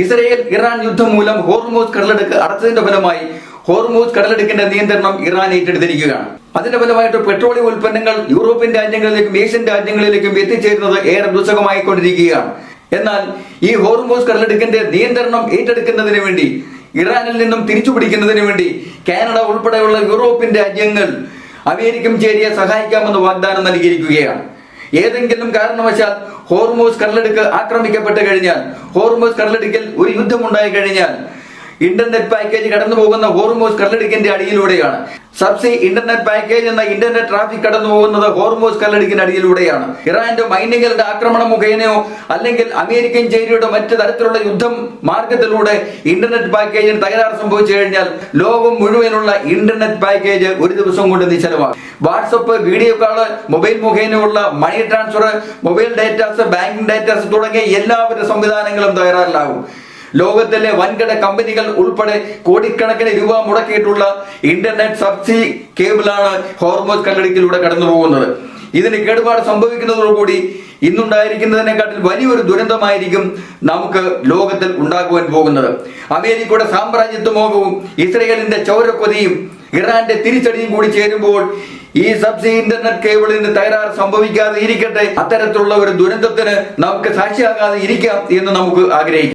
Israel Iran യുദ്ധം മൂലം Hormuz കടലെടുക്ക് അടച്ചതിന്റെ ഫലമായി ഹോർമൂസ് കടലെടുക്കിന്റെ നിയന്ത്രണം ഇറാൻ ഏറ്റെടുത്തിരിക്കുകയാണ്. അതിന്റെ ഫലമായിട്ട് പെട്രോളിയം ഉൽപ്പന്നങ്ങൾ യൂറോപ്യൻ രാജ്യങ്ങളിലേക്കും ഏഷ്യൻ രാജ്യങ്ങളിലേക്കും എത്തിച്ചേരുന്നത് ഏറെ ദുസ്സഹമായിക്കൊണ്ടിരിക്കുകയാണ്. എന്നാൽ ഈ ഹോർമൂസ് കടലെടുക്കിന്റെ നിയന്ത്രണം ഏറ്റെടുക്കുന്നതിന് വേണ്ടി ഇറാനിൽ നിന്നും തിരിച്ചുപിടിക്കുന്നതിന് വേണ്ടി കാനഡ ഉൾപ്പെടെയുള്ള യൂറോപ്യൻ രാജ്യങ്ങൾ അമേരിക്കൻ ചേരിയെ സഹായിക്കാമെന്ന് വാഗ്ദാനം നൽകിയിരിക്കുകയാണ്. ഏതെങ്കിലും കാരണവശാൽ ഹോർമൂസ് കടലെടുക്ക് ആക്രമിക്കപ്പെട്ട് കഴിഞ്ഞാൽ, ഹോർമൂസ് കടലെടുക്കിൽ ഒരു യുദ്ധമുണ്ടായി കഴിഞ്ഞാൽ ഇന്റർനെറ്റ് പാക്കേജ് കടന്നു പോകുന്ന ഹോർമൂസ് കടലെടുക്കിന്റെ അടിയിലൂടെയാണ്. സബ്സി ഇന്റർനെറ്റ് പാക്കേജ് എന്ന ഇന്റർനെറ്റ് ട്രാഫിക് കടന്നു പോകുന്നത് ഹോർമൂസ് കടലെടുക്കിന്റെ അടിയിലൂടെയാണ്. ഇറാന്റെ മൈനുകളുടെ ആക്രമണം മുഖേനയോ അല്ലെങ്കിൽ അമേരിക്കൻ ചേരിയുടെ മറ്റു തരത്തിലുള്ള യുദ്ധം മാർഗത്തിലൂടെ ഇന്റർനെറ്റ് പാക്കേജിന് തകരാറ് സംഭവിച്ചു കഴിഞ്ഞാൽ ലോകം മുഴുവനുള്ള ഇന്റർനെറ്റ് പാക്കേജ് ഒരു ദിവസം കൊണ്ട് നിശ്ചലമാകും. വാട്സപ്പ്, വീഡിയോ കോള്, മൊബൈൽ മുഖേനയുള്ള money transfer, mobile datas, banking datas തുടങ്ങിയ എല്ലാവിധ സംവിധാനങ്ങളും തകരാറിലാകും. ലോകത്തിലെ വൻകിട കമ്പനികൾ ഉൾപ്പെടെ കോടിക്കണക്കിന് രൂപ മുടക്കിയിട്ടുള്ള ഇന്റർനെറ്റ് സബ്സി കേബിളാണ് ഹോർമൂസ് കടലിടുക്കിലൂടെ കടന്നു പോകുന്നത്. ഇതിന് കേടുപാട് സംഭവിക്കുന്നതോടുകൂടി ഇന്നുണ്ടായിരിക്കുന്നതിനെക്കാട്ടിൽ വലിയൊരു ദുരന്തമായിരിക്കും നമുക്ക് ലോകത്തിൽ ഉണ്ടാകുവാൻ പോകുന്നത്. അമേരിക്കയുടെ സാമ്രാജ്യത്വമോഹവും ഇസ്രയേലിന്റെ ചൗരക്കൊതിയും ഇറാന്റെ തിരിച്ചടിയും കൂടി ചേരുമ്പോൾ ഈ സബ്സി ഇന്റർനെറ്റ് കേബിളിന് തകരാറ് സംഭവിക്കാതെ ഇരിക്കട്ടെ. അത്തരത്തിലുള്ള ഒരു ദുരന്തത്തിന് നമുക്ക് സാക്ഷിയാകാതെ ഇരിക്കാം എന്ന് നമുക്ക് ആഗ്രഹിക്കാം.